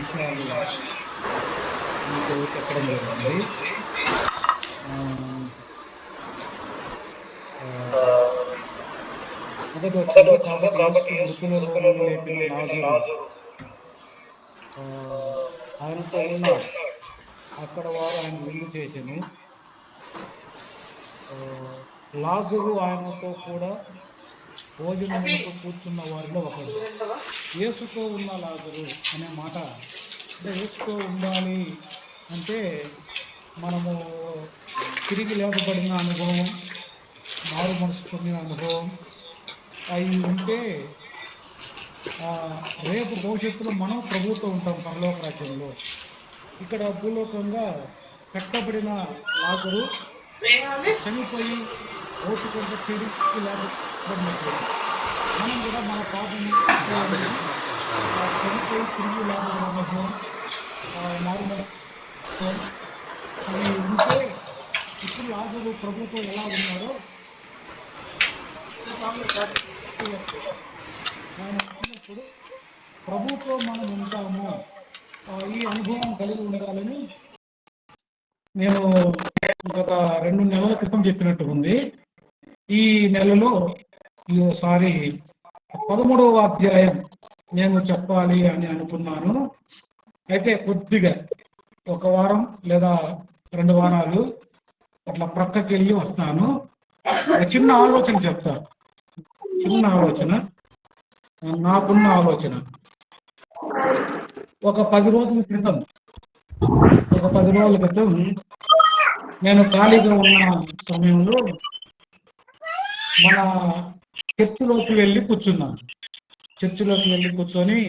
విషయాలు మీకు చెప్పడం జరిగింది. మొదటి వచ్చింది కాబట్టి యేసు మృతులలో నుండి లేపిన లాజరు ఆయనతో ఉన్నాడు. అక్కడ వారు ఆయన విందు చేసెను. లాజరు ఆయనతో కూడా భోజనములకు కూర్చున్న వారిలో ఒకడు. యేసుతో ఉన్న లాజరు అనే మాట అంటే యేసుతో ఉండాలి అంటే మనము తిరిగి లేపబడిన అనుభవం, మారు మనసు పొందిన అనుభవం అవి ఉంటే రేపు భవిష్యత్తులో మనం ప్రభుత్వం ఉంటాం పరలోక రాజ్యంలో. ఇక్కడ భూలోకంగా కట్టబడిన లాజరు చనిపోయి ఓపికంతా తిరిగి లేపబడినట్టు మనం కూడా మన పాపం చనిపోయి తిరిగి లేపబడిన అనుభవం, మారు అవి ఉంటే ఇప్పుడు లాజరు ప్రభుత్వం ఎలా ఉన్నాడో ఆయన ఉన్నప్పుడు ప్రభుత్వం మనం ఉంటాము. ఈ అనుభవం కలిగి ఉండాలని నేను ఒక 2 నెలల క్రితం చెప్పినట్టు ఉంది. ఈ నెలలో 13వ అధ్యాయం నేను చెప్పాలి అని అనుకున్నాను. అయితే కొద్దిగా 1 వారం లేదా 2 వారాలు అట్లా ప్రక్కకి వెళ్ళి వస్తాను. చిన్న ఆలోచన చెప్తాను. చిన్న ఆలోచన, నాకున్న ఆలోచన. ఒక 10 రోజుల క్రితం నేను ఖాళీగా ఉన్న సమయంలో మన చర్చిలోకి వెళ్ళి కూర్చొని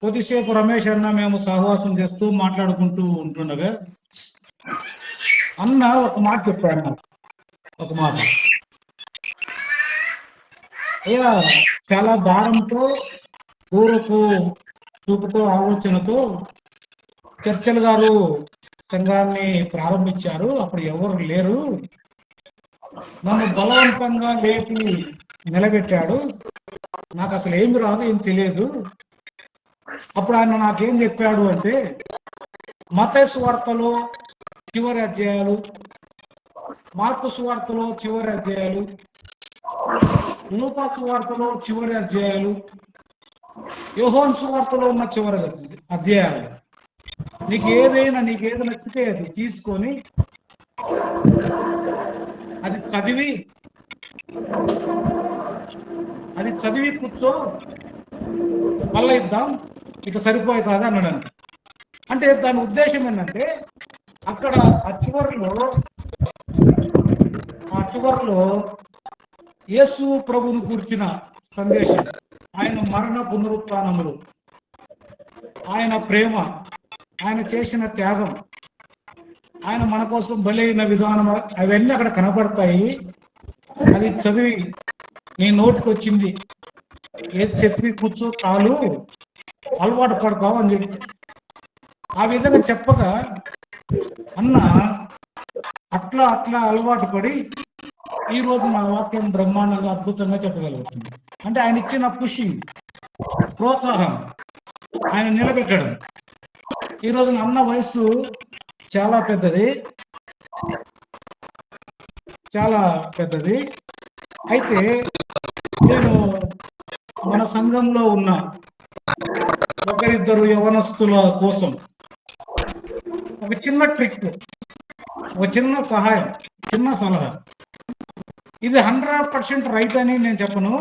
కొద్దిసేపు రమేష్ అన్న మేము సహవాసం చేస్తూ మాట్లాడుకుంటూ ఉంటుండగా అన్న ఒక మాట చెప్పాడు. ఒక మాట అయ్యా, చాలా భారంతో, ఊరుకు చూపుతో, ఆలోచనతో చర్చలు గారు సంఘాన్ని ప్రారంభించారు. అప్పుడు ఎవరు లేరు. నన్ను బలవంతంగా లేపి నిలబెట్టాడు. నాకు అసలు ఏమి రాదు, ఏం తెలియదు. అప్పుడు ఆయన నాకేం చెప్పాడు అంటే, మత్తయి సువార్తలో చివరి అధ్యాయాలు, మార్కు సువార్తలో చివరి అధ్యాయాలు, లూకా సువార్తలో చివరి అధ్యాయాలు, యోహాను సువార్తలో ఉన్న చివరి అధ్యాయాలు, నీకు ఏది నచ్చితే అది తీసుకొని అది చదివి కూర్చో, మళ్ళీ ఇద్దాం, ఇక సరిపోయి కాదు అన్నాడు. అంటే దాని ఉద్దేశం ఏంటంటే అక్కడ ఆ చివరిలో యేసు ప్రభువును గురించిన సందేశం, ఆయన మరణ పునరుత్థానములు, ఆయన ప్రేమ, ఆయన చేసిన త్యాగం, ఆయన మన కోసం బలైన విధానం, అవన్నీ అక్కడ కనపడతాయి. అది చదివి నీ నోటికి వచ్చింది ఏది చెప్పి కూర్చో, చాలు, అలవాటు పడతావు అని చెప్పి ఆ విధంగా చెప్పగా అన్న అట్లా అలవాటు పడి ఈరోజు నా వాక్యం బ్రహ్మాండంగా అద్భుతంగా చెప్పగలుగుతుంది. అంటే ఆయన ఇచ్చిన పుషింగ్, ప్రోత్సాహం, ఆయన నిలబెట్టడం. ఈరోజు అన్న వయసు చాలా పెద్దది. అయితే నేను మన సంఘంలో ఉన్న ఒకరిద్దరు యవనస్తుల కోసం ఒక చిన్న ట్రిక్, ఒక చిన్న సహాయం, చిన్న సలహా. ఇది 100% రైట్ అని నేను చెప్పను,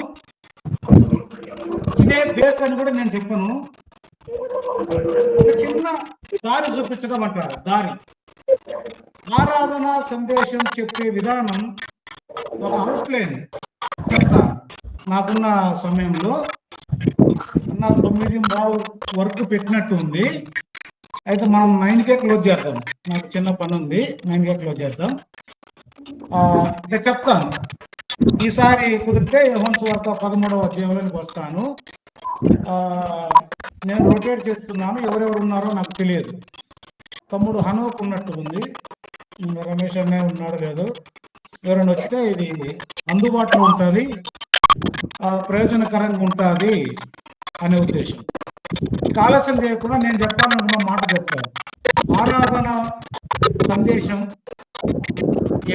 ఇదే బేస్ అని కూడా నేను చెప్పను. ఒక చిన్న దారి చూపించడం అంటారు. దారి ఆరాధన సందేశం చెప్పే విధానం ఒక అవుట్లైన్ చెప్తాను. నాకున్న సమయంలో నా 9 వరకు పెట్టినట్టు ఉంది. అయితే మనం 9కే క్లోజ్ చేద్దాం. నాకు చిన్న పని ఉంది, 9కే క్లోజ్ చేద్దాం. చెప్తాను. ఈసారి కుదిరితే యోహాను సువార్త 13వ అధ్యాయంలోకి వస్తాను. నేను రొటేట్ చేస్తున్నాను. ఎవరెవరు ఉన్నారో నాకు తెలియదు. తమ్ముడు హనోక్ ఉన్నట్టు ఉంది, రమేష్ అనే ఉన్నాడు లేదు. ఎవరైనా వస్తే ఇది అందుబాటులో ఉంటుంది, ప్రయోజనకరంగా ఉంటుంది అనే ఉద్దేశం. ఇక ఆలస్యం చేయకుండా నేను చెప్పాలనుకున్న మాట చెప్తాను. ఆరాధన సందేశం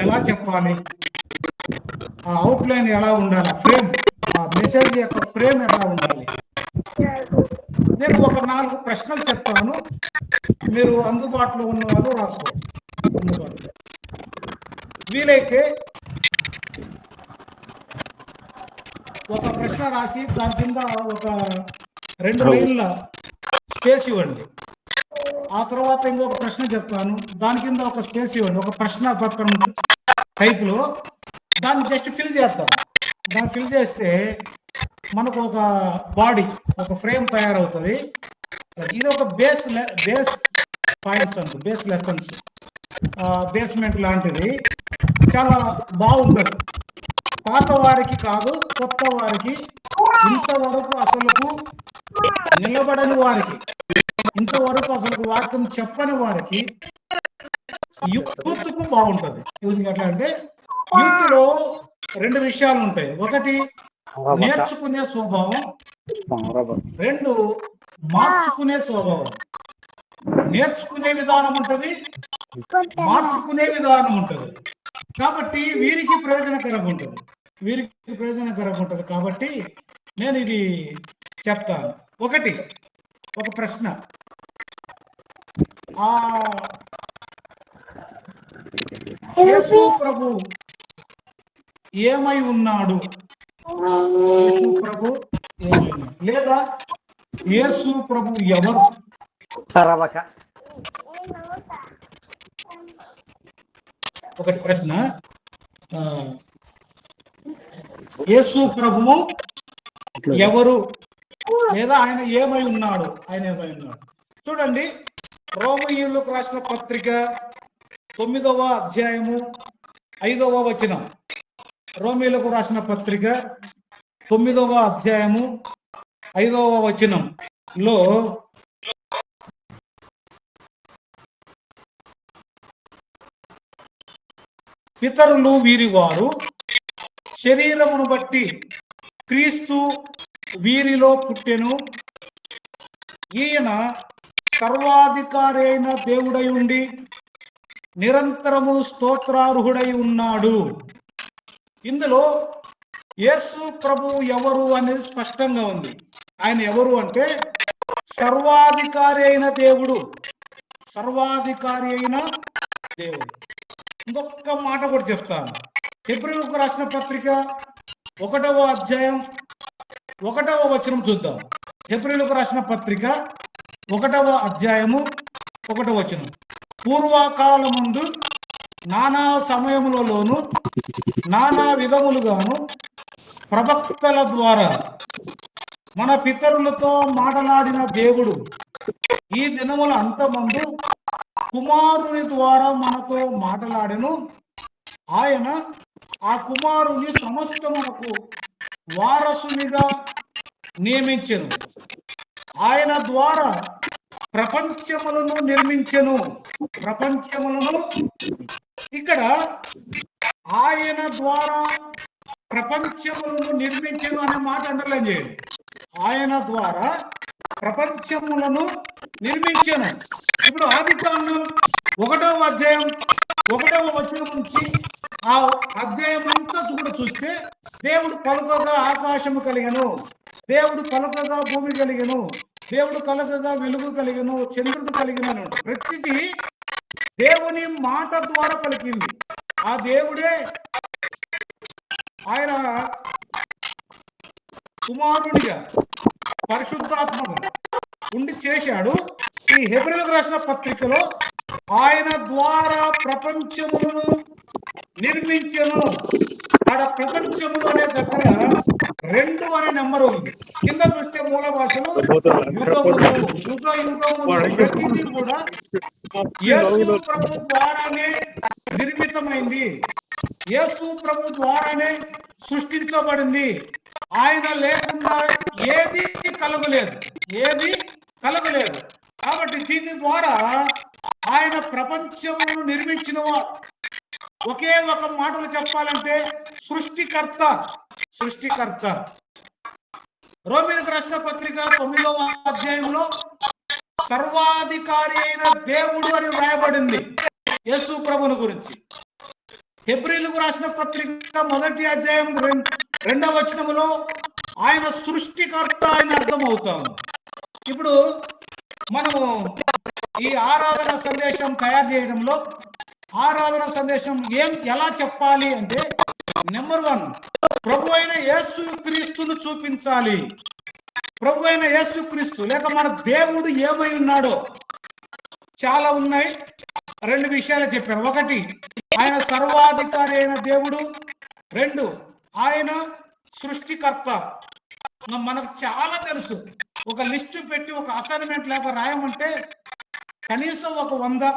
ఎలా చెప్పాలి, ఆ అవుట్లైన్ ఎలా ఉండాలి, ఫ్రేమ్, ఆ మెసేజ్ యొక్క ఫ్రేమ్ ఎలా ఉండాలి. నేను ఒక 4 ప్రశ్నలు చెప్తాను, మీరు అందుబాటులో ఉన్న వాళ్ళు రాసుకోండి. అందుబాటులో వీలైతే ఒక ప్రశ్న రాసి దాని కింద ఒక 2 లైన్ల స్పేస్ ఇవ్వండి. ఆ తర్వాత ఇంకొక ప్రశ్న చెప్తాను, దాని కింద ఒక స్పేస్ ఇవ్వండి. ఒక ప్రశ్న పత్రం టైప్లో దాన్ని జస్ట్ ఫిల్ చేద్దాం. దాన్ని ఫిల్ చేస్తే మనకు ఒక బాడీ, ఒక ఫ్రేమ్ తయారవుతుంది. ఇది ఒక బేస్ పాయింట్స్ అంటూ, బేస్ లెసన్స్, బేస్మెంట్ లాంటిది. చాలా బాగుంటుంది. పాత వారికి కాదు, కొత్త వారికి, ఇంతవరకు అసలుకు నిలబడని వారికి, ఇంతవరకు అసలు వాక్యం చెప్పని వారికి, యూత్కు బాగుంటుంది. యూత్ ఎట్లా అంటే, యూత్ లో 2 విషయాలు ఉంటాయి. ఒకటి నేర్చుకునే స్వభావం, 2 మార్చుకునే స్వభావం. నేర్చుకునే విధానం ఉంటుంది, మార్చుకునే విధానం ఉంటుంది. కాబట్టి వీరికి ప్రయోజనకరంగా ఉంటుంది, వీరికి ప్రయోజనకరంగా ఉంటుంది. కాబట్టి నేను ఇది చెప్తాను. ఒక ప్రశ్న, యేసు ప్రభు ఏమై ఉన్నాడు? యేసు ప్రభు ఏమై ఉన్నాడు, లేదా యేసు ప్రభు ఎవరు? ఒకటి ప్రశ్న, యేసు ప్రభువు ఎవరు, లేదా ఆయన ఏమై ఉన్నాడు? ఆయన ఏమై ఉన్నాడు? చూడండి, రోమీయులకు రాసిన పత్రిక 9వ అధ్యాయము 5వ వచనం. రోమీయులకు రాసిన పత్రిక 9వ అధ్యాయము 5వ వచనంలో పితరులు వీరి వారు, శరీరమును బట్టి క్రీస్తు వీరిలో పుట్టెను. ఈయన సర్వాధికారి అయిన దేవుడై ఉండి నిరంతరము స్తోత్రార్హుడై ఉన్నాడు. ఇందులో యేసు ప్రభు ఎవరు అనేది స్పష్టంగా ఉంది. ఆయన ఎవరు అంటే సర్వాధికారి అయిన దేవుడు, సర్వాధికారి అయిన దేవుడు. ఇంకొక మాట కూడా చెప్తాను. హెబ్రీయులకు రాసిన పత్రిక 1వ అధ్యాయం 1వ వచనం చూద్దాం. హెబ్రీయులకు రాసిన పత్రిక 1వ అధ్యాయము 1వ వచనం. పూర్వకాలముందు నానా సమయములలోను నానా విధములుగాను ప్రవక్తల ద్వారా మన పితరులతో మాట్లాడిన దేవుడు ఈ దినముల అంతమందు కుమారుని ద్వారా మనతో మాట్లాడెను. ఆయన ఆ కుమారుని సమస్తమునకు వారసునిగా నియమించెను. ఆయన ద్వారా ప్రపంచములను నిర్మించెను. ప్రపంచములను, ఇక్కడ ఆయన ద్వారా ప్రపంచములను నిర్మించెను అనే మాట అండర్లైన్ చేయండి. ఆయన ద్వారా ప్రపంచములను నిర్మించెను. ఇప్పుడు ఆదికాండం 1వ అధ్యాయం 1వ వచనం నుంచి ఆ అధ్యాయం అంతా కూడా చూస్తే దేవుడు పలుకగా ఆకాశము కలిగెను, దేవుడు పలుకగా భూమి కలిగెను, దేవుడు కలగగా వెలుగు కలిగెను, చంద్రుడు కలిగిన, ప్రతిదీ దేవుని మాట ద్వారా పలికింది. ఆ దేవుడే ఆయన కుమారుడిగా పరిశుద్ధాత్మగా ఉండి చేశాడు. ఈ హెబ్రీయులకు రాసిన పత్రికలో ఆయన ద్వారా ప్రపంచమును నిర్మించెను. ఆడ ప్రపంచములు అనే దగ్గర 2 అనే నెంబర్ ఉంది. కింద చూస్తే మూల భాషలో ప్రతిదీ కూడా యేసు ప్రభు ద్వారానే నిర్మితమైంది, యేసు ప్రభు ద్వారానే సృష్టించబడింది. ఆయన లేకుండా ఏది కలగలేదు, ఏది కలగలేదు. కాబట్టి దీని ద్వారా ఆయన ప్రపంచమును నిర్మించిన ఒకే ఒక మాటలు చెప్పాలంటే సృష్టికర్త. సృష్టికర్త రోమీయులకు రాసిన పత్రిక 9వ అధ్యాయంలో సర్వాధికారి అయిన దేవుడు అని వ్రాయబడింది యేసు ప్రభుని గురించి. హెబ్రీయులకు రాసిన పత్రిక 1వ అధ్యాయం 2వ వచనములో ఆయన సృష్టికర్త అని అర్థం అవుతాము. ఇప్పుడు మనము ఈ ఆరాధన సందేశం తయారు చేయడంలో ఆరాధన సందేశం ఎలా చెప్పాలి అంటే, నెంబర్ 1, ప్రభు అయిన యేసు క్రీస్తును చూపించాలి. ప్రభు అయిన యేసు క్రీస్తు లేక మన దేవుడు ఏమై ఉన్నాడో చాలా ఉన్నాయి. 2 విషయాలు చెప్పాను. 1, ఆయన సర్వాధికారి అయిన దేవుడు. 2, ఆయన సృష్టికర్త. మనకు చాలా తెలుసు. ఒక లిస్టు పెట్టి ఒక అసైన్మెంట్ లేక రాయమంటే కనీసం ఒక 100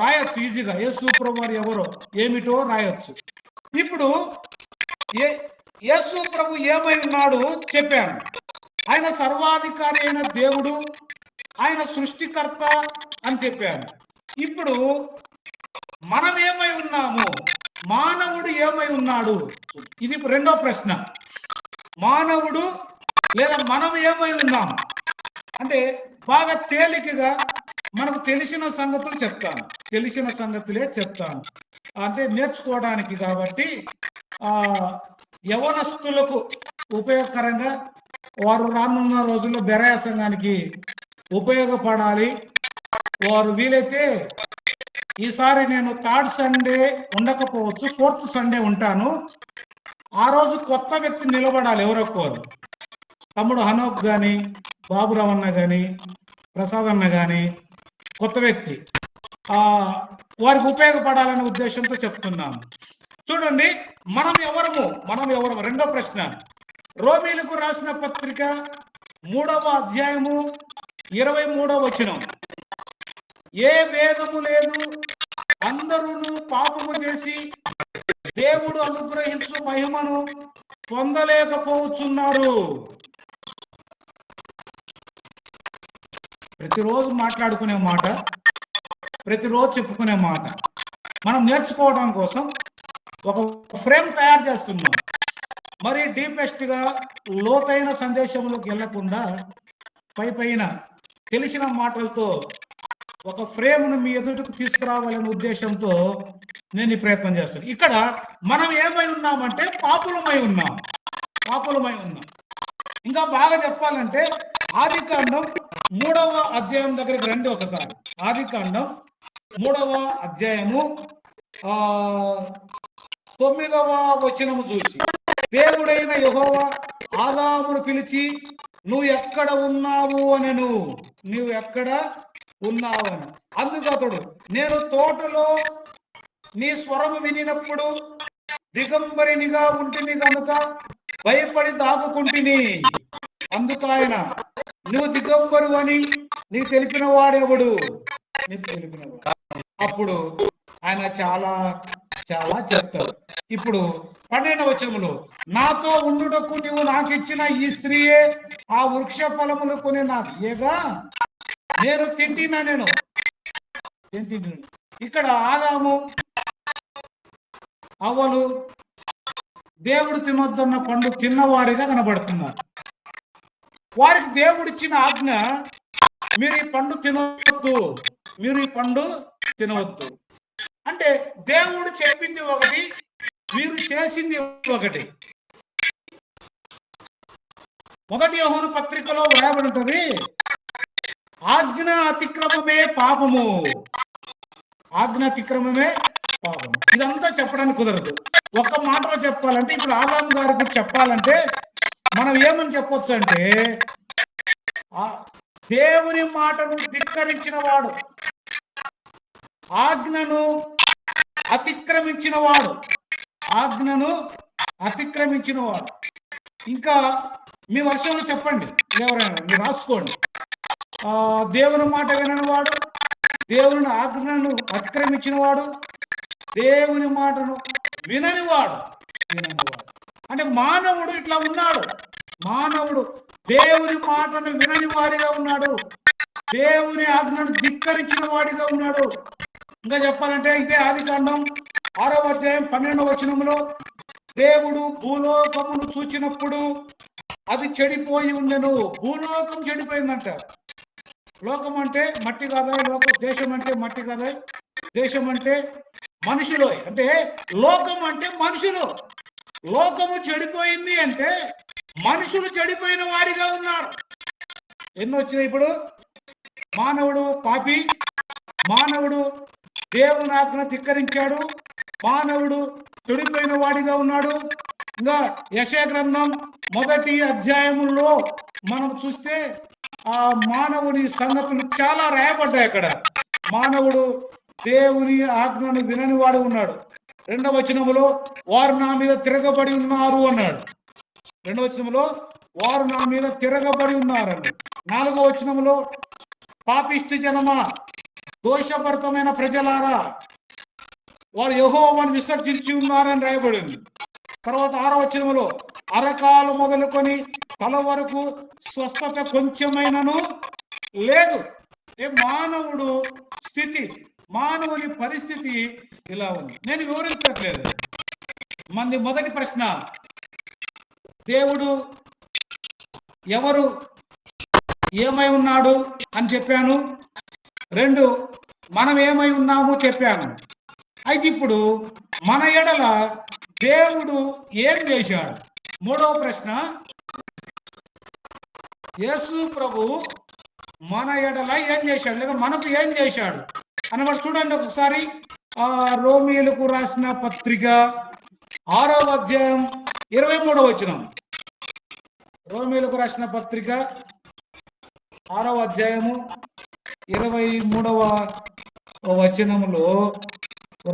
రాయొచ్చు ఈజీగా. యేసు ప్రభు వారు ఎవరో ఏమిటో రాయొచ్చు. ఇప్పుడు యేసు ప్రభు ఏమై ఉన్నాడు చెప్పాను. ఆయన సర్వాధికారి అయిన దేవుడు, ఆయన సృష్టికర్త అని చెప్పాను. ఇప్పుడు మనం ఏమై ఉన్నాము, మానవుడు ఏమై ఉన్నాడు, ఇది 2వ ప్రశ్న. మానవుడు లేదా మనం ఏమై ఉన్నాం అంటే బాగా తేలికగా మనకు తెలిసిన సంగతులు చెప్తాను. తెలిసిన సంగతులే చెప్తాను అంటే నేర్చుకోవడానికి. కాబట్టి యవనస్తులకు ఉపయోగకరంగా, వారు రానున్న రోజుల్లో బెరాయ సంఘానికి ఉపయోగపడాలి. వారు వీలైతే ఈసారి నేను 3rd సండే ఉండకపోవచ్చు, 4th సండే ఉంటాను. ఆ రోజు కొత్త వ్యక్తి నిలబడాలి. ఎవరొక్కరు, తమ్ముడు హనోక్ కానీ, బాబురావు అన్న కానీ, ప్రసాద్ అన్న కానీ, కొత్త వ్యక్తి వారికి ఉపయోగపడాలనే ఉద్దేశంతో చెప్తున్నాను. చూడండి, మనం ఎవరము. 2వ ప్రశ్న, రోమీయులకు రాసిన పత్రిక 3వ అధ్యాయము 23వ వచనం. ఏ భేదము లేదు, అందరూ పాపము చేసి దేవుడు అనుగ్రహించు మహిమను పొందలేకపోతున్నారు. ప్రతిరోజు మాట్లాడుకునే మాట, ప్రతిరోజు చెప్పుకునే మాట. మనం నేర్చుకోవడం కోసం ఒక ఫ్రేమ్ తయారు చేస్తున్నాం. మరి డీపెస్ట్గా లోతైన సందేశంలోకి వెళ్లకుండా పైన తెలిసిన మాటలతో ఒక ఫ్రేమ్ను మీ ఎదుటకు తీసుకురావాలనే ఉద్దేశంతో నేను ఈ ప్రయత్నం చేస్తాను. ఇక్కడ మనం ఏమై ఉన్నామంటే పాపులమై ఉన్నాం. ఇంకా బాగా చెప్పాలంటే ఆదికాండం 3వ అధ్యాయం దగ్గరికి రండి ఒకసారి. ఆదికాండం 3వ అధ్యాయము 9వ వచనము చూసి, దేవుడైన యెహోవా ఆదామును పిలిచి, నువ్వు ఎక్కడ ఉన్నావు అనెను. నువ్వు ఎక్కడ ఉన్నావు అని. అందుకు అతడు, నేను తోటలో నీ స్వరము వినినప్పుడు దిగంబరినిగా ఉంటిని కనుక భయపడి దాగుకుంటుని. అందుకు ఆయన, నువ్వు దిగంబరు అని నీకు తెలిపిన వాడెవడు? నీకు తెలిపినవాడు. అప్పుడు ఆయన చాలా చాలా చెప్తాడు. ఇప్పుడు 12వ వచనములో, నాతో ఉండుటకు నువ్వు నాకు ఇచ్చిన ఈ స్త్రీయే ఆ వృక్ష ఫలములు కొని నాకు ఇయ్యగా నేను తింటినా. ఇక్కడ ఆదాము అవ్వలు దేవుడు తినొద్దన్న పండు తిన్నవారిగా కనబడుతున్నారు. వారికి దేవుడిచ్చిన ఆజ్ఞ, మీరు ఈ పండు తినవద్దు. అంటే దేవుడు చెప్పింది ఒకటి, మీరు చేసింది ఒకటి. 1 యోహాను పత్రికలో వ్రాయబడి ఉంటుంది, ఆజ్ఞ అతిక్రమమే పాపము. ఇదంతా చెప్పడానికి కుదరదు. ఒక్క మాటలో చెప్పాలంటే, ఇప్పుడు ఆదాం గారి గురించి చెప్పాలంటే మనం ఏమని చెప్పొచ్చు అంటే, దేవుని మాటను ధిక్కరించిన వాడు, ఆజ్ఞను అతిక్రమించిన వాడు. ఇంకా మీ వర్షంలో చెప్పండి, ఎవరైనా మీరు రాసుకోండి. దేవుని మాట వినని వాడు, దేవుని ఆజ్ఞను అతిక్రమించిన వాడు, దేవుని మాటను వినని వాడు. అంటే మానవుడు ఇట్లా ఉన్నాడు. మానవుడు దేవుని మాటను వినని వాడిగా ఉన్నాడు, దేవుని ఆజ్ఞను ధిక్కరించిన వాడిగా ఉన్నాడు. ఇంకా చెప్పాలంటే ఇదే ఆదికాండం 6వ అధ్యాయం 12వ వచనంలో, దేవుడు భూలోకమును చూచినప్పుడు అది చెడిపోయి ఉండెను. భూలోకం చెడిపోయిందంట. లోకం అంటే మట్టి కాదా, దేశం అంటే మట్టి కాదా, దేశం అంటే మనుషులు. అంటే లోకం అంటే మనుషులు. లోకము చెడిపోయింది అంటే మనుషులు చెడిపోయిన వారిగా ఉన్నారు. ఎన్ని వచ్చినాయి ఇప్పుడు? మానవుడు పాపి, మానవుడు దేవుని ఆజ్ఞ ధిక్కరించాడు, మానవుడు చెడిపోయిన వాడిగా ఉన్నాడు. ఇంకా యెషయా గ్రంథం 1వ అధ్యాయంలో మనం చూస్తే ఆ మానవుని సంగతులు చాలా రాయబడ్డాయి. అక్కడ మానవుడు దేవుని ఆజ్ఞను వినని వాడు ఉన్నాడు. 2వ వచనములో వారు నా మీద తిరగబడి ఉన్నారు అన్నాడు. 2వ వచనంలో వారు నా మీద తిరగబడి ఉన్నారని. 4వ వచనంలో పాపిష్టి జనమా, దోషభరితమైన ప్రజలారా, వారు యెహోవాను విసర్జించి ఉన్నారని రాయబడింది. తర్వాత 6వ వచనంలో అరకాలు మొదలుకొని తల వరకు స్వస్థత కొంచెమైనను లేదు. మానవుడు స్థితి, మానవుని పరిస్థితి ఇలా ఉంది. నేను వివరించట్లేదు. మొదటి ప్రశ్న, దేవుడు ఎవరు, ఏమై ఉన్నాడు అని చెప్పాను. 2, మనం ఏమై ఉన్నాము చెప్పాను. అయితే ఇప్పుడు మన ఎడల దేవుడు ఏం చేశాడు? 3వ ప్రశ్న, యేసు ప్రభు మన ఎడల ఏం చేశాడు, లేదా మనకు ఏం చేశాడు అన్నమాట. చూడండి ఒకసారి రోమీయులకు రాసిన పత్రిక 6వ అధ్యాయం 23వ వచనం. రోమీయులకు రాసిన పత్రిక 6వ అధ్యాయము 23వ వచనములో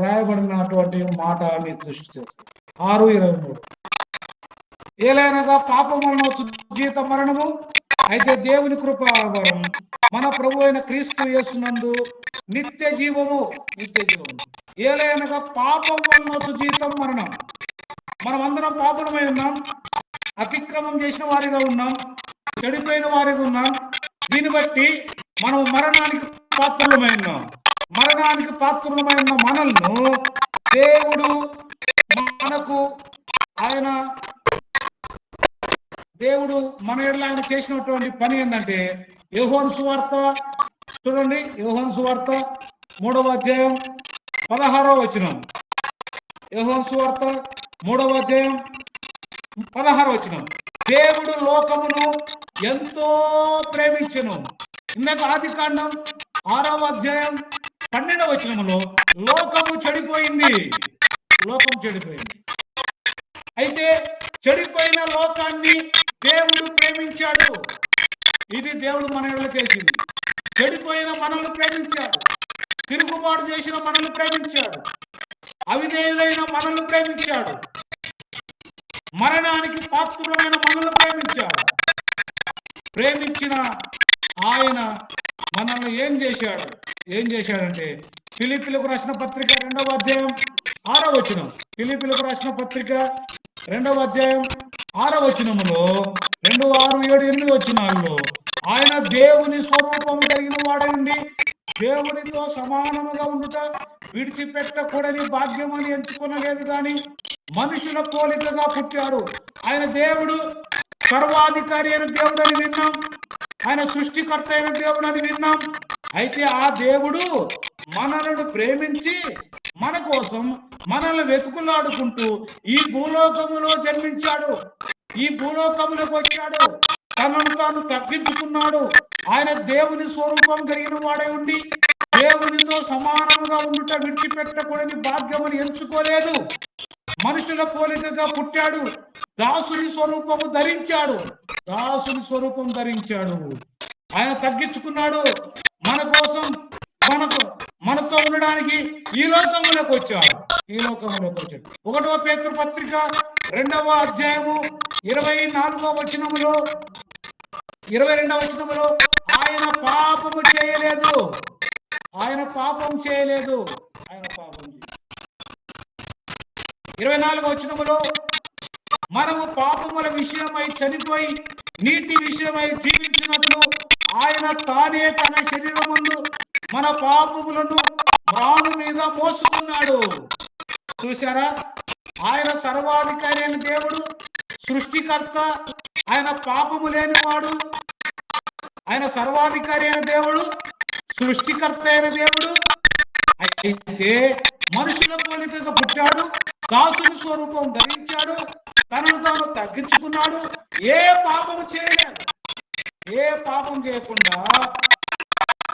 రాయబడినటువంటి మాట మీరు దృష్టి చేస్తారు. 6:23. ఏలైనగా పాపం వలన వచ్చు జీతం మరణము, అయితే దేవుని కృపావరం మన ప్రభు అయిన క్రీస్తు యేసునందు నిత్య జీవము. ఏలైనగా పాపం వలన వచ్చు జీతం మరణం. మనం అందరం పాపులమై ఉన్నాం, అతిక్రమం చేసిన వారిగా ఉన్నాం, చెడిపోయిన వారిగా ఉన్నాం. దీన్ని బట్టి మనం మరణానికి పాత్రులమై ఉన్నాం. మరణానికి పాత్రులమై ఉన్న మనల్ని దేవుడు మన ఎడల ఆయన చేసినటువంటి పని ఏంటంటే, యోహాను సువార్త చూడండి, యోహాను సువార్త 3వ అధ్యాయం 16వ వచనం. యోహాను సువార్త 3వ అధ్యాయం 16వ వచనం. దేవుడు లోకమును ఎంతో ప్రేమించెను. ఇందాక ఆదికాండం 6వ అధ్యాయం 12వ వచనములో లోకము చెడిపోయింది, లోకం చెడిపోయింది. అయితే చెడిపోయిన లోకాన్ని దేవుడు ప్రేమించాడు. ఇది దేవుడు మన ఎడల చేసింది. చెడిపోయిన మనల్ని ప్రేమించాడు, తిరుగుబాటు చేసిన మనల్ని ప్రేమించాడు, అవిధేయులైన మనల్ని ప్రేమించాడు, మరణానికి పాత్రులైన మనల్ని ప్రేమించాడు. ప్రేమించిన ఆయన మనల్ని ఏం చేశాడంటే ఫిలిప్పీలకు రాసిన పత్రిక 2వ అధ్యాయం 6వ వచనం. ఫిలిప్పీలకు రాసిన పత్రిక 2వ అధ్యాయం 6వ వచనములో 2, 6, 7, 8 వచనాల్లో ఆయన దేవుని స్వరూపము కలిగిన వాడండి, దేవునితో సమానముగా ఉండుట విడిచిపెట్టకూడని భాగ్యమని ఎంచుకొనలేదు గాని మనుషుల పోలికగా పుట్టాడు. ఆయన దేవుడు సర్వాధికారి అయిన దేవుడు అని విన్నాం, ఆయన సృష్టికర్త అయిన దేవుడు అని విన్నాం. అయితే ఆ దేవుడు మనలను ప్రేమించి మన కోసం మనల్ని వెతుకులాడుకుంటూ ఈ భూలోకములో జన్మించాడు, ఈ భూలోకములకు వచ్చాడు, తనను తాను తగ్గించుకున్నాడు. ఆయన దేవుని స్వరూపం కలిగిన వాడై ఉండి దేవునితో సమానముగా ఉండుట విడిచిపెట్టకూడని భాగ్యమని ఎంచుకోలేదు. మనుషుల పోలికగా పుట్టాడు, దాసుని స్వరూపము ధరించాడు, ఆయన తగ్గించుకున్నాడు. మన కోసం మనతో ఉండడానికి ఈ లోకంలోకి వచ్చాడు. 1వ పేతురు పత్రిక 2వ అధ్యాయము 24వ వచనములో 22వ వచనములో ఆయన పాపం చేయలేదు. 24వ వచనములో మనము పాపముల విషయమై చనిపోయి నీతి విషయమై జీవించినట్లు ఆయన తానే తన శరీరమందు మన పాపములను మ్రాను మీద మోసుకున్నాడు. చూసారా, ఆయన సర్వాధికారి అయిన దేవుడు, సృష్టికర్త, ఆయన పాపము లేనివాడు, ఆయన సర్వాధికారి అయిన దేవుడు, సృష్టికర్త అయిన దేవుడు. అయితే మనుషుల పోలికగా పుట్టాడు, దాసుని స్వరూపం ధరించాడు, తనను తాను తగ్గించుకున్నాడు, ఏ పాపం చేయలేదు. ఏ పాపం చేయకుండా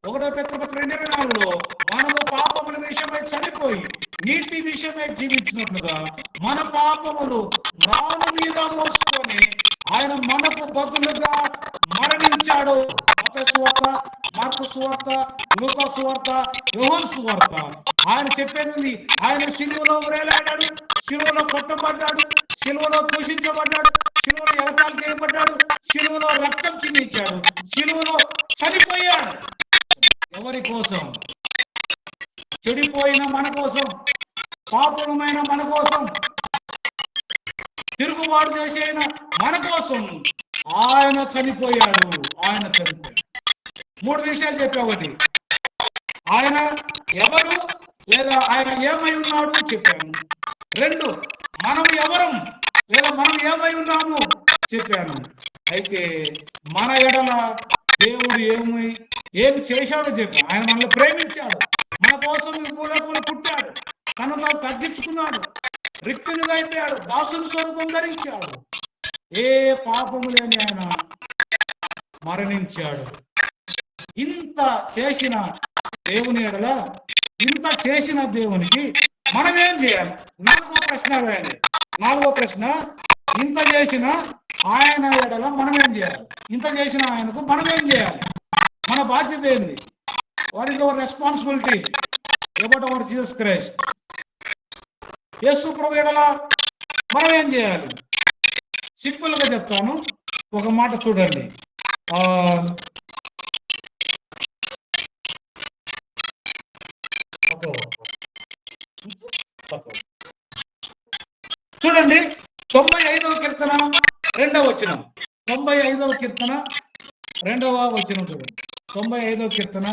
1 Petrus 2:24 మనము పాపముల విషయమై చనిపోయి నీతి విషయమై జీవించినట్లుగా మన పాపములు రాను మీద మోసుకొని ఆయన మనకు బదులుగా మరణించాడు. మత్తయి సువార్త, మార్కు సువార్త, లూకా సువార్త, యోహాను సువార్త. ఆయన చెప్పేది ఆయన శిలువలో వేలాడాడు, శిలువలో కొట్టబడ్డాడు, శిలువలో దూషించబడ్డాడు, శిలువలో ఎగతాళి చేయబడ్డాడు, శిలువలో రక్తం చిందించాడు, శిలువలో చనిపోయాడు. ఎవరి కోసం? చెడిపోయిన మన కోసం, పాపమైన మన కోసం, తిరుగుబాటు చేసిన మన కోసం ఆయన చనిపోయాడు. ఆయన చనిపోయాడు. 3 విషయాలు చెప్పా. ఒకటి, ఆయన ఎవరు లేదా ఆయన ఏమై ఉన్నాడు చెప్పాను. 2, మనం ఎవరం లేదా మనం ఏమై ఉన్నాము చెప్పాను. అయితే మన ఎడల దేవుడు ఏం చేశాడో చెప్పాను. ఆయన మనల్ని ప్రేమించాడు, మన కోసం ఈ భూలోకంలో పుట్టాడు, తను తాను తగ్గించుకున్నాడు, రిక్తునిగా అయిపోయాడు, దాసుని స్వరూపం ధరించాడు, ఏ పాపము లేని ఆయన మరణించాడు. ఇంత చేసిన దేవుని ఎడల, ఇంత చేసిన దేవునికి మనం ఏం చేయాలి? 4వ ప్రశ్న వేయండి. 4వ ప్రశ్న, ఇంత చేసిన ఆయన ఎడల మనం ఏం చేయాలి? ఇంత చేసిన ఆయనకు మనం ఏం చేయాలి? మన బాధ్యత ఏంది? What is our responsibility about our Jesus Christ? Yesu ప్రభు ఎడల మనం ఏం చేయాలి? సింపుల్ గా చెప్తాను. ఒక మాట చూడండి. చూడండి, 95వ కీర్తన 2వ వచనం. 95వ కీర్తన 2వ వచనం చూడండి. 95వ కీర్తన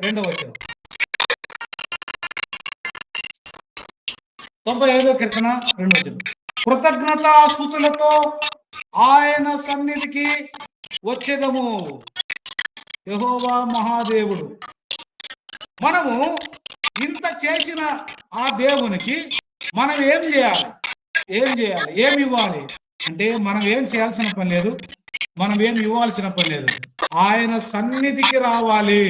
2వ వచనం. 95వ కీర్తన 2వ వచనం. కృతజ్ఞతాస్తుతులతో ఆయన సన్నిధికి వచ్చేదము, యెహోవా మహాదేవుడు. మనము ఇంత చేసిన ఆ దేవునికి మనం ఏం చేయాలి? ఏమి ఇవ్వాలి అంటే మనం ఏం చేయాల్సిన పని లేదు, మనం ఏం ఇవ్వాల్సిన పని లేదు. ఆయన సన్నిధికి రావాలి.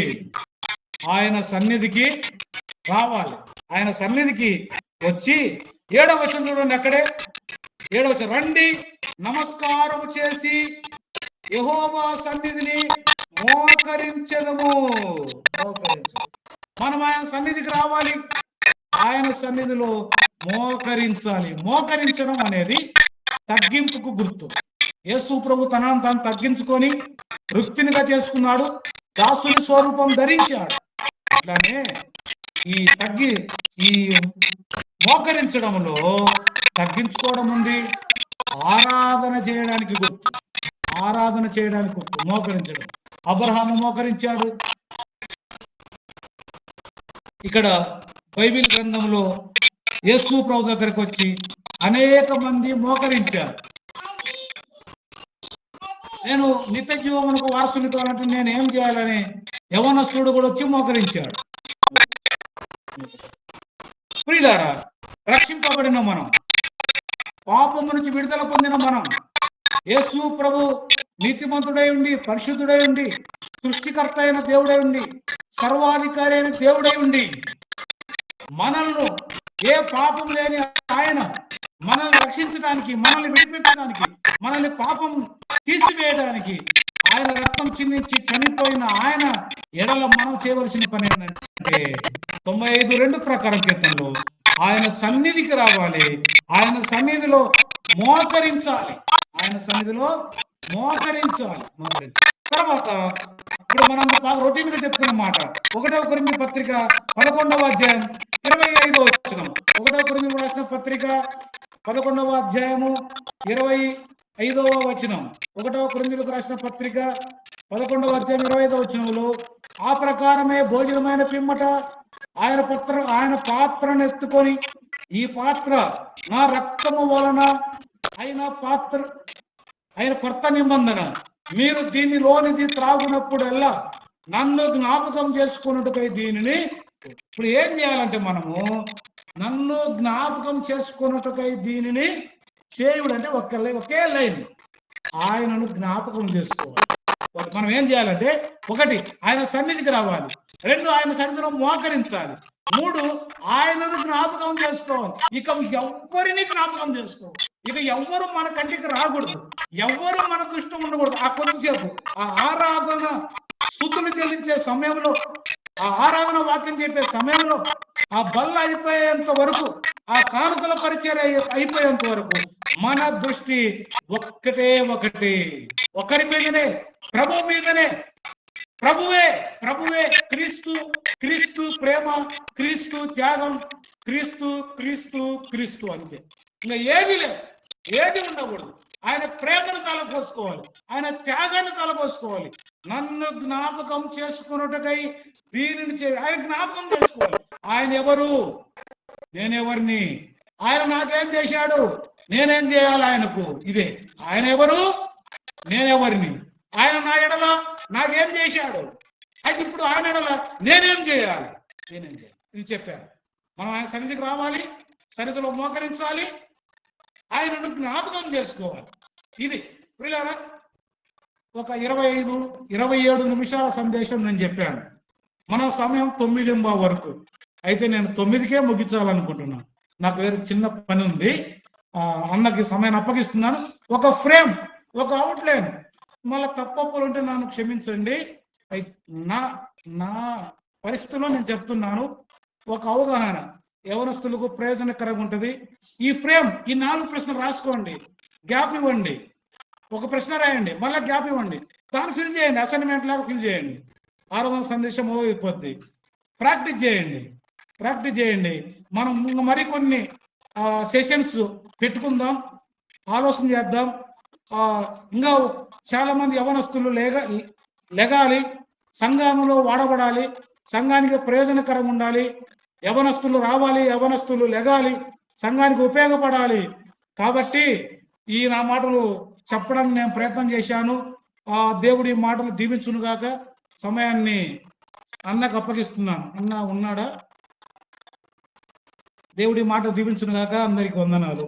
ఆయన సన్నిధికి రావాలి. ఆయన సన్నిధికి వచ్చి 7వ వచనం చూడండి. అక్కడే 7వ వచనం, రండి నమస్కారం చేసి యెహోవా సన్నిధిని మోకరించెదము. మనం ఆయన సన్నిధికి రావాలి, ఆయన సన్నిధిలో మోకరించాలి. మోకరించడం అనేది తగ్గింపుకు గుర్తు. యేసు ప్రభు తనను తాను తగ్గించుకొని వృత్తినిగా చేసుకున్నాడు, దాసుని స్వరూపం ధరించాడు. అట్లానే ఈ మోకరించడంలో తగ్గించుకోవడం ఉంది, ఆరాధన చేయడానికి గుర్తు. ఆరాధన చేయడానికి గుర్తు మోకరించడం. అబ్రహాము మోకరించాడు. ఇక్కడ బైబిల్ గ్రంథంలో యేసు ప్రభు దగ్గరకు వచ్చి అనేక మంది మోకరించారు. నేను నిత్య జీవమునకు వారసుని కావాలంటే నేను ఏం చేయాలని యవనస్తుడు కూడా వచ్చి మోకరించాడు. ప్రియులారా, రక్షింపబడిన మనం, పాపము నుంచి విడుదల పొందిన మనం, యేసు ప్రభు నీతిమంతుడై ఉండి, పరిశుద్ధుడై ఉండి, సృష్టికర్త అయిన దేవుడై ఉండి, సర్వాధికారి అయిన దేవుడై ఉండి, మనల్ని ఏ పాపం లేని ఆయన మనల్ని రక్షించడానికి, మనల్ని విడిపించడానికి, మనల్ని పాపం తీసివేయడానికి ఆయన రక్తం చిందించి చనిపోయిన ఆయన ఎడల మనం చేయవలసిన పని ఏంటంటే 95:2 ప్రకారం కీర్తనలో ఆయన సన్నిధికి రావాలి, ఆయన సన్నిధిలో మోకరించాలి, ఆయన సన్నిధిలో మోకరించాలి. తర్వాత ఇప్పుడు మనం రొటీన్ గా చెప్పుకున్న మాట 1 కొరింథీ పత్రిక 11వ అధ్యాయం 25వ వచనం. 1 కొరింథీ రాసిన పత్రిక 11వ అధ్యాయము 25వ వచనం. 1 కొరింథీలకు రాసిన పత్రిక 11వ అధ్యాయం 25వ వచనంలో, ఆ ప్రకారమే భోజనమైన పిమ్మట ఆయన పాత్రను ఎత్తుకొని, ఈ పాత్ర నా రక్తము వలన అయిన ఆయన కొత్త నిబంధన, మీరు దీనిలోనిది త్రాగునప్పుడల్లా నన్ను జ్ఞాపకం చేసుకున్నట్టుకై దీనిని. ఇప్పుడు ఏం చేయాలంటే మనము నన్ను జ్ఞాపకం చేసుకున్నట్టుకై దీనిని చేయుడు అంటే ఒకే లైన్, ఆయనను జ్ఞాపకం చేసుకోవాలి. మనం ఏం చేయాలంటే, ఒకటి ఆయన సన్నిధికి రావాలి, రెండు ఆయన సన్నిధిలో మోకరించాలి, మూడు ఆయనను జ్ఞాపకం చేసుకోవాలి. ఇక ఎవ్వరిని జ్ఞాపకం చేసుకోవాలి, ఇక ఎవ్వరు మన కంటికి రాకూడదు, ఎవ్వరు మన దృష్టి ఉండకూడదు. ఆ కొద్దిసేపు ఆ ఆరాధన స్తుతులు చెల్లించే సమయంలో, ఆ ఆరాధన వాక్యం చెప్పే సమయంలో, ఆ బల్ల అయిపోయేంత వరకు, ఆ కానుకల పరిచయం అయిపోయేంత వరకు మన దృష్టి ఒకటే ఒకరి మీదనే, ప్రభు మీదనే. ప్రభువే ప్రభువే, క్రీస్తు క్రీస్తు ప్రేమ, క్రీస్తు త్యాగం, క్రీస్తు క్రీస్తు క్రీస్తు అంతే. ఇంకా ఏది లేదు, ఏది ఉండకూడదు. ఆయన ప్రేమను తలపోసుకోవాలి, ఆయన త్యాగాన్ని తలపోసుకోవాలి. నన్ను జ్ఞాపకం చేసుకున్నట్టుకై దీనిని ఆయన జ్ఞాపకం చేసుకోవాలి. ఆయన ఎవరు, నేనెవరిని, ఆయన నాకేం చేశాడు, నేనేం చేయాలి ఆయనకు, ఇదే. ఆయన ఎవరు, నేనెవరిని, ఆయన నా ఎడల నాకేం చేశాడు, అయితే ఇప్పుడు ఆయన ఎడల నేనేం చేయాలి, ఇది చెప్పారు. మనం ఆయన సన్నిధికి రావాలి, సన్నిధిలో మోకరించాలి, ఆయనను జ్ఞాపకం చేసుకోవాలి. ఇది ప్రియులారా, ఒక 25-27 నిమిషాల సందేశం నేను చెప్పాను. మన సమయం 9:15 వరకు. అయితే నేను 9కే ముగించాలనుకుంటున్నాను. నాకు వేరే చిన్న పని ఉంది, అన్నకి సమయాన్ని అప్పగిస్తున్నాను. ఒక ఫ్రేమ్, ఒక అవుట్లైన్, మళ్ళీ తప్పప్పులు ఉంటే నన్ను క్షమించండి. నా పరిస్థితుల్లో నేను చెప్తున్నాను. ఒక అవగాహన యవనస్తులకు ప్రయోజనకరంగా ఉంటుంది. ఈ ఫ్రేమ్, ఈ 4 ప్రశ్నలు రాసుకోండి, గ్యాప్ ఇవ్వండి, ఒక ప్రశ్న రాయండి, మళ్ళీ గ్యాప్ ఇవ్వండి, దాన్ని ఫిల్ చేయండి, అసైన్మెంట్ లాగా ఫిల్ చేయండి. ఆరాధన సందేశం అయిపోద్ది. ప్రాక్టీస్ చేయండి. మనం మరికొన్ని సెషన్స్ పెట్టుకుందాం, ఆలోచన చేద్దాం. ఇంకా చాలా మంది యవనస్తులు లెగాలి, సంఘంలో వాడబడాలి, సంఘానికి ప్రయోజనకరంగా ఉండాలి, యవనస్తులు రావాలి, యవనస్తులు లెగాలి, సంఘానికి ఉపయోగపడాలి. కాబట్టి నా మాటలు చెప్పడానికి నేను ప్రయత్నం చేశాను. దేవుడి మాటలు దీవించునుగాక. సమయాన్ని అన్నకు అప్పగిస్తున్నాను. అన్న ఉన్నాడా? దేవుడి మాటలు దీవించునుగాక. అందరికి వందనాలు.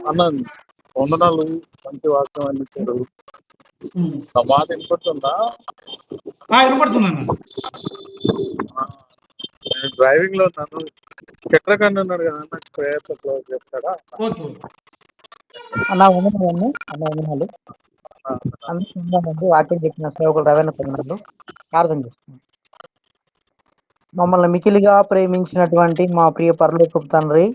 అన్న వందనాలు, మంచి వాక్యం అందించారు. మాట వినపడుతుందా? వినపడుతుందన్న. నేను డ్రైవింగ్ లో ఉన్నాను. చక్రకండి ఉన్నారు కదా అన్న, ప్రేయర్తో క్లోజ్ చేస్తాడా? అన్న వందనాలు, అందరికీ వాక్యం చెప్పిన సేవకులు రవీణ పొందనాలు. ప్రార్థన చేస్తున్నాను. మమ్మల్ని మికిలిగా ప్రేమించినటువంటి మా ప్రియ పరలోకపు తండ్రి,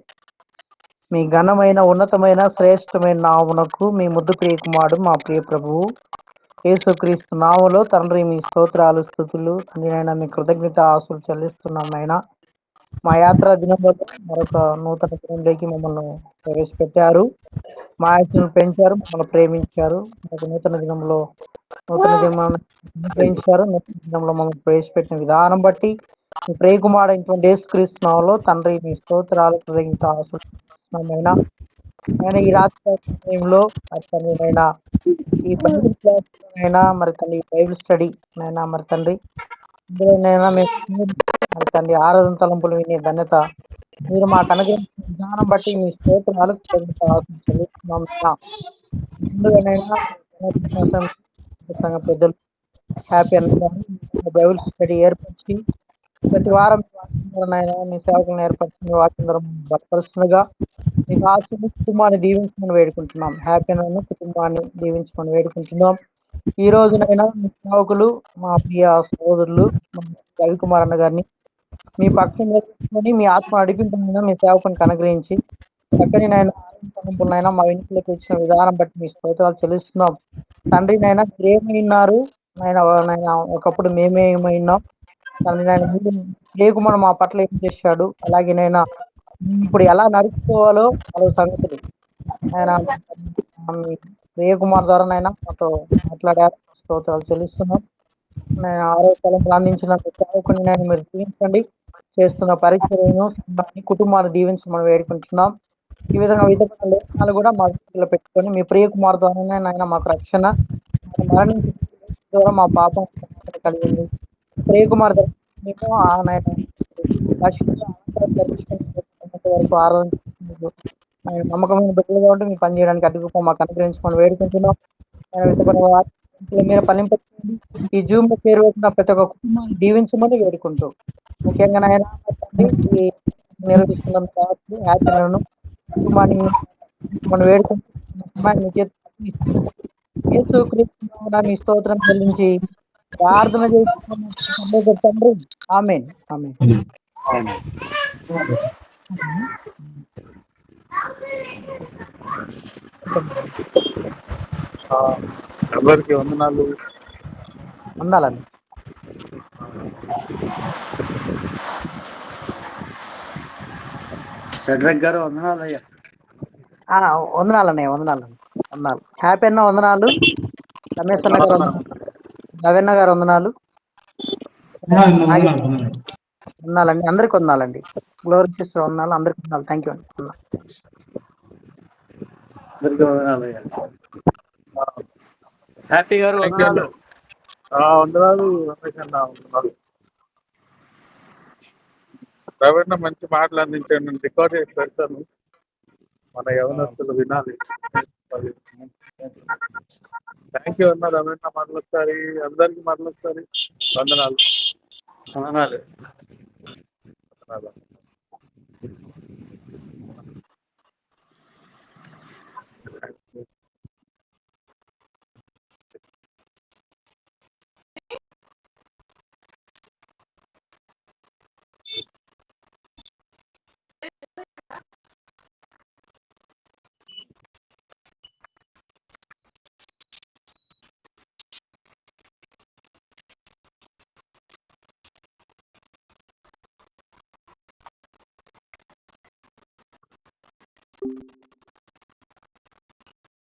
మీ ఘనమైన, ఉన్నతమైన, శ్రేష్టమైన నామమునకు మీ ముద్దు ప్రియ కుమారుడు మా ప్రియ ప్రభువు యేసుక్రీస్తు నామములో తండ్రి మీ స్తోత్రాలు, స్తుతులు తండ్రినైనా మీ కృతజ్ఞత ఆశలు చెల్లిస్తున్నామైనా. మా యాత్రా దినంలో మరొక నూతన దినంలోకి మమ్మల్ని ప్రవేశపెట్టారు, మా ఆశలను పెంచారు, మమ్మల్ని ప్రేమించారు. మరొక నూతన దినంలో ప్రేమించారు. నూతన దినంలో మమ్మల్ని ప్రవేశపెట్టిన విధానం బట్టి మీ ప్రియకుమారుడైనటువంటి యేసుక్రీస్తు నామములో తండ్రి మీ స్తోత్రాలు, కృతజ్ఞత ఆశలు అయినా ఈ రాత్రి సమయంలో తండ్రినైనా ఈ బైబిల్ క్లాస్ అయినా మరి తండ్రి బైబిల్ స్టడీ అయినా మరి తండ్రి ఇందులోనైనా మేము మరి తండ్రి ఆరాధన తలంపులు వినే ధన్యత మీరు మాకు అనుగ్రహించిన విధానం బట్టి మీ స్తోత్రాలు చెల్లిస్తున్నాం. ఇందులోనైనా సంఘ పెద్దలు హ్యాపీ అన్న బైబిల్ స్టడీ ఏర్పరిచి ప్రతి వారం మీ సేవకులను ఏర్పరిచిన వాక్యం బలపరుస్తుండగా మీకు ఆశీర్వాద కుటుంబాన్ని దీవించమని వేడుకుంటున్నాం. హ్యాపీ అన్న కుటుంబాన్ని దీవించమని వేడుకుంటున్నాం. ఈ రోజునైనా మీ సేవకులు, మా ప్రియ సోదరులు రవికుమార్ అన్న గారిని మీ పక్షం నేర్చుకొని మీ ఆత్మ నడిపింపునైనా మీ సేవకునికి అనుగ్రహించి చక్కని నైనా మా ఇంట్లోకి వచ్చిన విధానం బట్టి మీ స్తోత్రాలు చెల్లిస్తున్నాం. తండ్రి నైనా మీరేమైనారు నైనా ఒకప్పుడు మేమేమైనాం తండ్రి నాయన, మీరు లేకుమని మా పట్ల ఏం చేశాడు, అలాగేనైనా ఇప్పుడు ఎలా నడుచుకోవాలో పలు సంగతులు ఆయన ప్రియకుమార్ ద్వారా నైనా మాతో మాట్లాడారు. స్తోత్రాలు చెల్లిస్తున్నాం. నేను ఆరోగ్యాలను అందించిన సేవకుని నేను మీరు దీవించండి. చేస్తున్న పరిచర్యను సంఘాన్ని, కుటుంబాన్ని దీవించమని వేడుకుంటున్నాం. ఈ విధంగా విధమైన లేఖనాలు కూడా మా దృష్టిలో పెట్టుకొని మీ ప్రియ కుమార్ ద్వారానే నాయన మాకు రక్షణ, ఆయన మరణించి ద్వారా మా పాపం క్షమాపణ కలిగింది. ప్రియ కుమార్ మేము ఆయన పరిశుద్ధ అలంకారం ధరించుకునే వరకు ఆరాధించుకుంటూ ఆయన నమ్మకమైన బిడ్డలుగా ఉంటే మీ పని చేయడానికి అడ్డుకు మాకు అనుగ్రహించుకొని వేడుకుంటున్నాం. ఆయన విధమైన వాక్యాల మీద ఫలింపచేయండి. ఈ జూమ్ లో చేరువచ్చిన ప్రతి ఒక్క కుటుంబాన్ని దీవించమని వేడుకుంటూ ముఖ్యంగా నాయన తండ్రి ఈ నిర్వహిస్తున్న హ్యాపీలను కుటుంబాన్ని మనం వేడుకుంటూ సమయాన్ని మీ చేతికి అప్పగిస్తున్నాం. యేసు క్రీస్తు నామమున మీ స్తోత్రం చెల్లించి ప్రార్థన చేస్తున్నాం తండ్రి. ఆమేన్. ఆమేన్. అందరికి వందనాలు. ఉండాలండి. షడ్రక్ గారు వందనాలు అయ్యా. వందనాలన్నయ్య, వందనాలు. హ్యాపీ అన్న వందనాలు. రమేష్ అన్న గారు వందనాలు. రవీణ గారు వందనాలు. వందనాలండి. అందరికి వందనాలండి. గ్లోరీ సిస్టర్ వందనాలు. అందరికి వందనాలు. థ్యాంక్ యూ అండి. అందరికీ వందనాలు అయ్యా. హ్యాపీ గారు వందనాలు. వందనాలు రమేష్ అన్న. వందనాలు. రవీణ మంచి మాటలు అందించండి. నేను రికార్డ్ చేసి పెడతాను, మన యవనస్తులు వినాలి. థ్యాంక్ యూ అన్న రవీణ. మరొకసారి అందరికి మరొకసారి వందనాలు. వందనాలు.